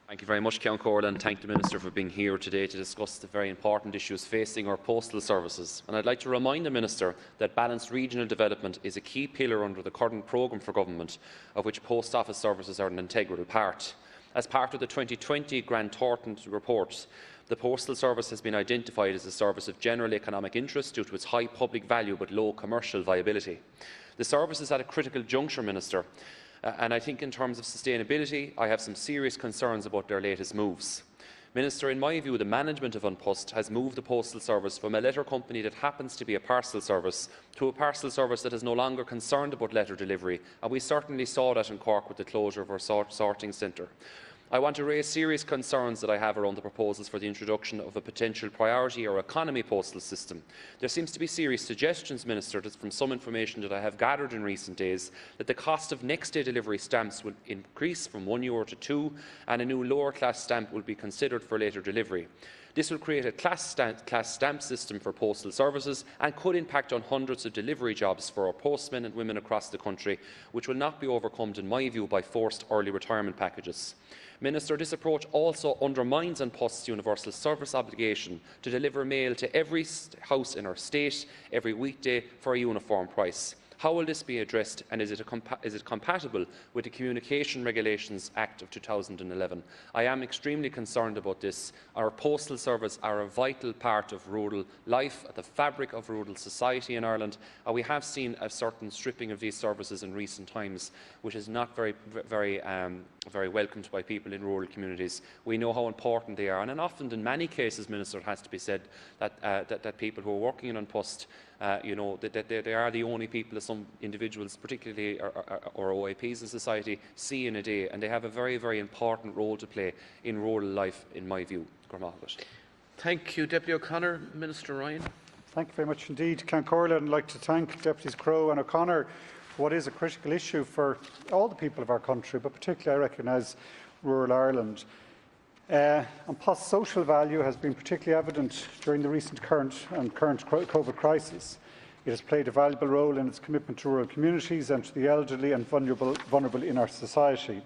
Thank you very much, Count Corley, and thank the Minister for being here today to discuss the very important issues facing our postal services. And I'd like to remind the Minister that balanced regional development is a key pillar under the current programme for government, of which post office services are an integral part. As part of the 2020 Grant Thornton report, the postal service has been identified as a service of general economic interest due to its high public value but low commercial viability. The service is at a critical juncture, Minister, and I think in terms of sustainability, I have some serious concerns about their latest moves. Minister, in my view, the management of An Post has moved the postal service from a letter company that happens to be a parcel service to a parcel service that is no longer concerned about letter delivery, and we certainly saw that in Cork with the closure of our sorting centre. I want to raise serious concerns that I have around the proposals for the introduction of a potential priority or economy postal system. There seems to be serious suggestions, Minister, from some information that I have gathered in recent days, that the cost of next-day delivery stamps will increase from €1 to €2, and a new lower-class stamp will be considered for later delivery. This will create a class stamp system for postal services and could impact on hundreds of delivery jobs for our postmen and women across the country, which will not be overcome, in my view, by forced early retirement packages. Minister, this approach also undermines An Post's universal service obligation to deliver mail to every house in our state every weekday for a uniform price. How will this be addressed, and is it compatible with the Communication Regulations Act of 2011? I am extremely concerned about this. Our postal service are a vital part of rural life, the fabric of rural society in Ireland, and we have seen a certain stripping of these services in recent times, which is not very welcomed by people in rural communities. We know how important they are, and often, in many cases, Minister, it has to be said that people who are working in An Post, that they are the only people that some individuals, particularly or OAPs in society, see in a day, and they have a very, very important role to play in rural life, in my view. Thank you, Deputy O'Connor. Minister Ryan. Thank you very much indeed, Count Corley. I'd like to thank Deputies Crowe and O'Connor for what is a critical issue for all the people of our country, but particularly I recognise rural Ireland. An Post's social value has been particularly evident during the recent current COVID crisis. It has played a valuable role in its commitment to rural communities and to the elderly and vulnerable in our society.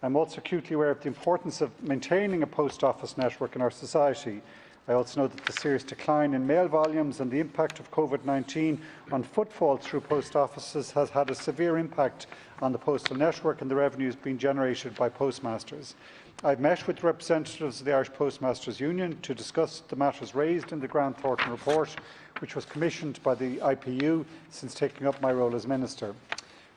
I am also acutely aware of the importance of maintaining a post office network in our society. I also know that the serious decline in mail volumes and the impact of COVID-19 on footfall through post offices has had a severe impact on the postal network and the revenues being generated by postmasters. I have met with representatives of the Irish Postmasters Union to discuss the matters raised in the Grant Thornton report, which was commissioned by the IPU since taking up my role as Minister.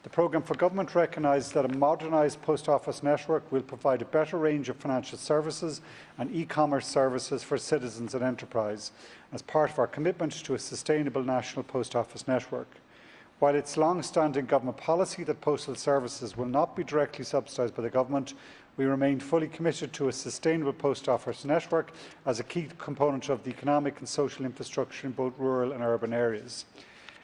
The programme for government recognises that a modernised post office network will provide a better range of financial services and e-commerce services for citizens and enterprise, as part of our commitment to a sustainable national post office network. While it's long-standing government policy that postal services will not be directly subsidised by the government, we remain fully committed to a sustainable post office network as a key component of the economic and social infrastructure in both rural and urban areas.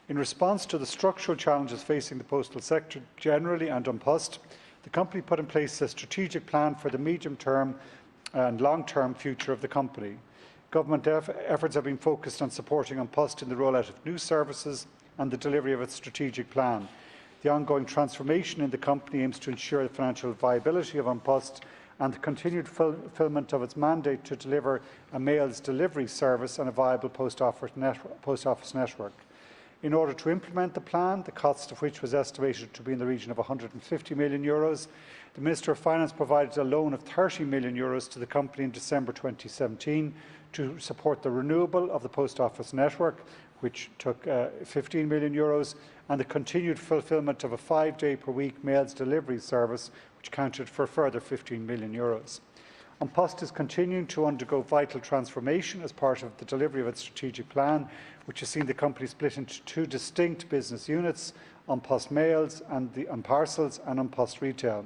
In response to the structural challenges facing the postal sector generally and An Post, the company put in place a strategic plan for the medium-term and long-term future of the company. Government efforts have been focused on supporting An Post in the rollout of new services and the delivery of its strategic plan. The ongoing transformation in the company aims to ensure the financial viability of An Post and the continued fulfilment of its mandate to deliver a mails delivery service and a viable post office network. In order to implement the plan, the cost of which was estimated to be in the region of €150 million, the Minister of Finance provided a loan of €30 million to the company in December 2017 to support the renewal of the post office network, which took €15 million, and the continued fulfilment of a 5-day-per-week mails delivery service, which accounted for a further €15 million. An Post is continuing to undergo vital transformation as part of the delivery of its strategic plan, which has seen the company split into two distinct business units, An Post Mails and An Parcels and An Post Retail.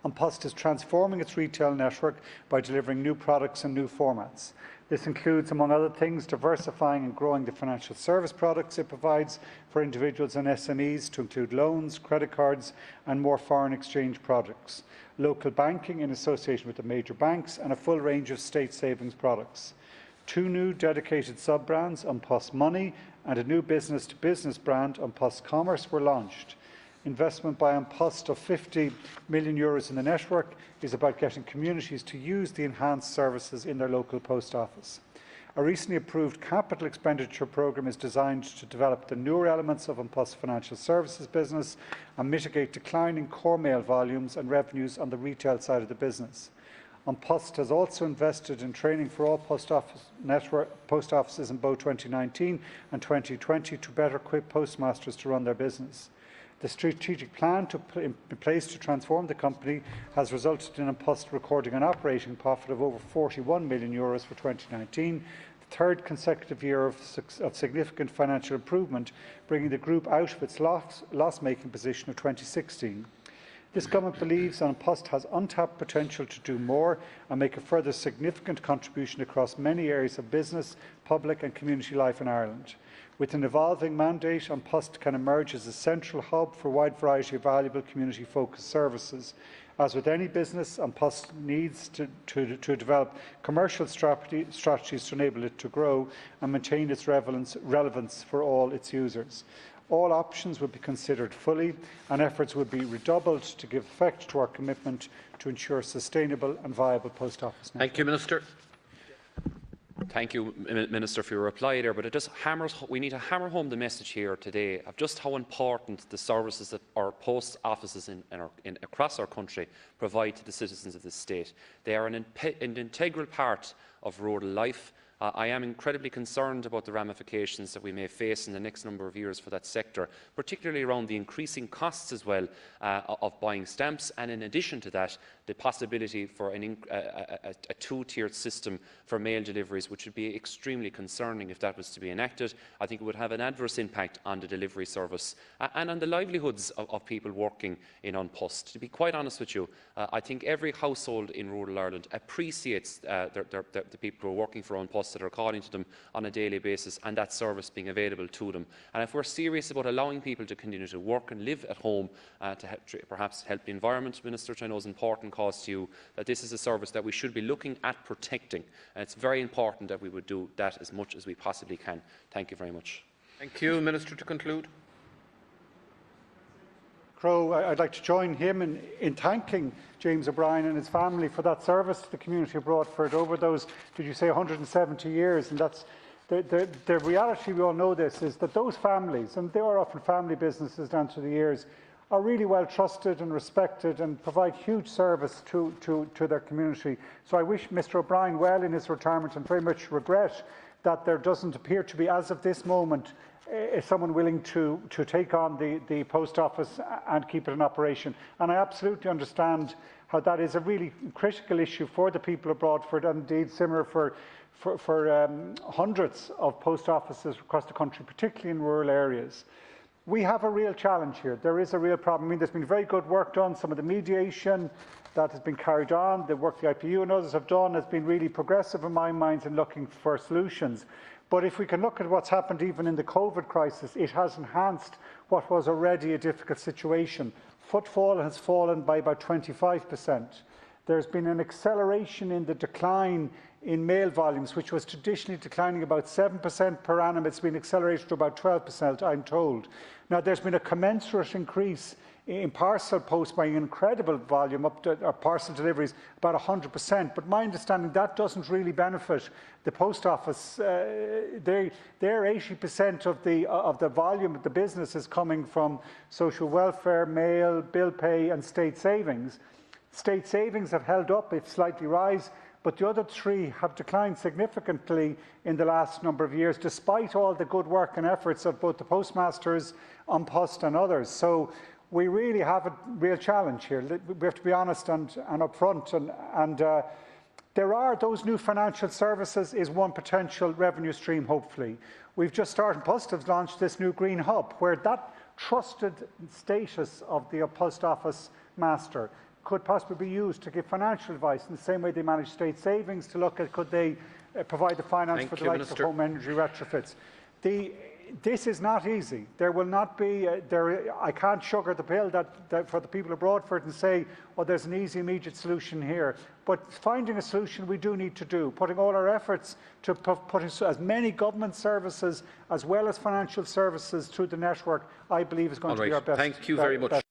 An Post is transforming its retail network by delivering new products and new formats. This includes, among other things, diversifying and growing the financial service products it provides for individuals and SMEs to include loans, credit cards and more foreign exchange products, local banking in association with the major banks and a full range of state savings products. Two new dedicated sub-brands, An Post Money and a new business-to-business brand, An Post Commerce, were launched. Investment by An Post of €50 million in the network is about getting communities to use the enhanced services in their local post office. A recently approved capital expenditure programme is designed to develop the newer elements of An Post financial services business and mitigate declining core mail volumes and revenues on the retail side of the business. An Post has also invested in training for all post offices in both 2019 and 2020 to better equip postmasters to run their business. The strategic plan in place to transform the company has resulted in An Post recording an operating profit of over €41 million for 2019, the third consecutive year of significant financial improvement, bringing the group out of its loss-making position of 2016. This government believes An Post has untapped potential to do more and make a further significant contribution across many areas of business, public and community life in Ireland. With an evolving mandate, An Post can emerge as a central hub for a wide variety of valuable community-focused services. As with any business, An Post needs to develop commercial strategies to enable it to grow and maintain its relevance for all its users. All options will be considered fully and efforts will be redoubled to give effect to our commitment to ensure sustainable and viable post office network. Thank you, Minister. Thank you, Minister, for your reply there, but we need to hammer home the message here today of just how important the services that our post offices across our country provide to the citizens of this state. They are an integral part of rural life. I am incredibly concerned about the ramifications that we may face in the next number of years for that sector, particularly around the increasing costs as well of buying stamps, and in addition to that, the possibility for a two-tiered system for mail deliveries, which would be extremely concerning if that was to be enacted. I think it would have an adverse impact on the delivery service and on the livelihoods of people working in An Post. To be quite honest with you, I think every household in rural Ireland appreciates the people who are working for An Post that are calling to them on a daily basis and that service being available to them. And if we're serious about allowing people to continue to work and live at home to perhaps help the environment, Minister, which I know is an important cause to you, that this is a service that we should be looking at protecting. And it's very important that we would do that as much as we possibly can. Thank you very much. Thank you, Minister, to conclude. Crow, I'd like to join him in thanking James O'Brien and his family for that service to the community of Broadford over those, did you say, 170 years? And that's the reality, we all know this, is that those families, and they are often family businesses down through the years, are really well trusted and respected and provide huge service to their community. So I wish Mr O'Brien well in his retirement and very much regret that there doesn't appear to be, as of this moment, someone willing to take on the post office and keep it in operation. And I absolutely understand how that is a really critical issue for the people of Broadford, and indeed similar for hundreds of post offices across the country, particularly in rural areas. We have a real challenge here. There is a real problem. I mean, there's been very good work done. Some of the mediation that has been carried on, the work the IPU and others have done, has been really progressive in my mind in looking for solutions. But if we can look at what's happened even in the COVID crisis, it has enhanced what was already a difficult situation. Footfall has fallen by about 25%. There's been an acceleration in the decline in mail volumes, which was traditionally declining about 7% per annum. It's been accelerated to about 12%, I'm told. Now, there's been a commensurate increase in parcel post by an incredible volume, up to parcel deliveries, about 100%. But my understanding, that doesn't really benefit the post office. They're 80% of the volume of the business is coming from social welfare, mail, bill pay and state savings. State savings have held up, if slightly rise, but the other three have declined significantly in the last number of years, despite all the good work and efforts of both the postmasters, An Post and others. So we really have a real challenge here. We have to be honest and upfront. And there are those new financial services is one potential revenue stream, hopefully. We've just started, Post has launched this new Green Hub, where that trusted status of the post office master could possibly be used to give financial advice in the same way they manage state savings, to look at could they provide the finance for the likes of home energy retrofits. This is not easy. There will not be, I can't sugar the pill that for the people of Broadford and say, well, there's an easy, immediate solution here. But finding a solution we do need to do, putting all our efforts to put as many government services as well as financial services through the network, I believe is going to be our best. Thank you very much.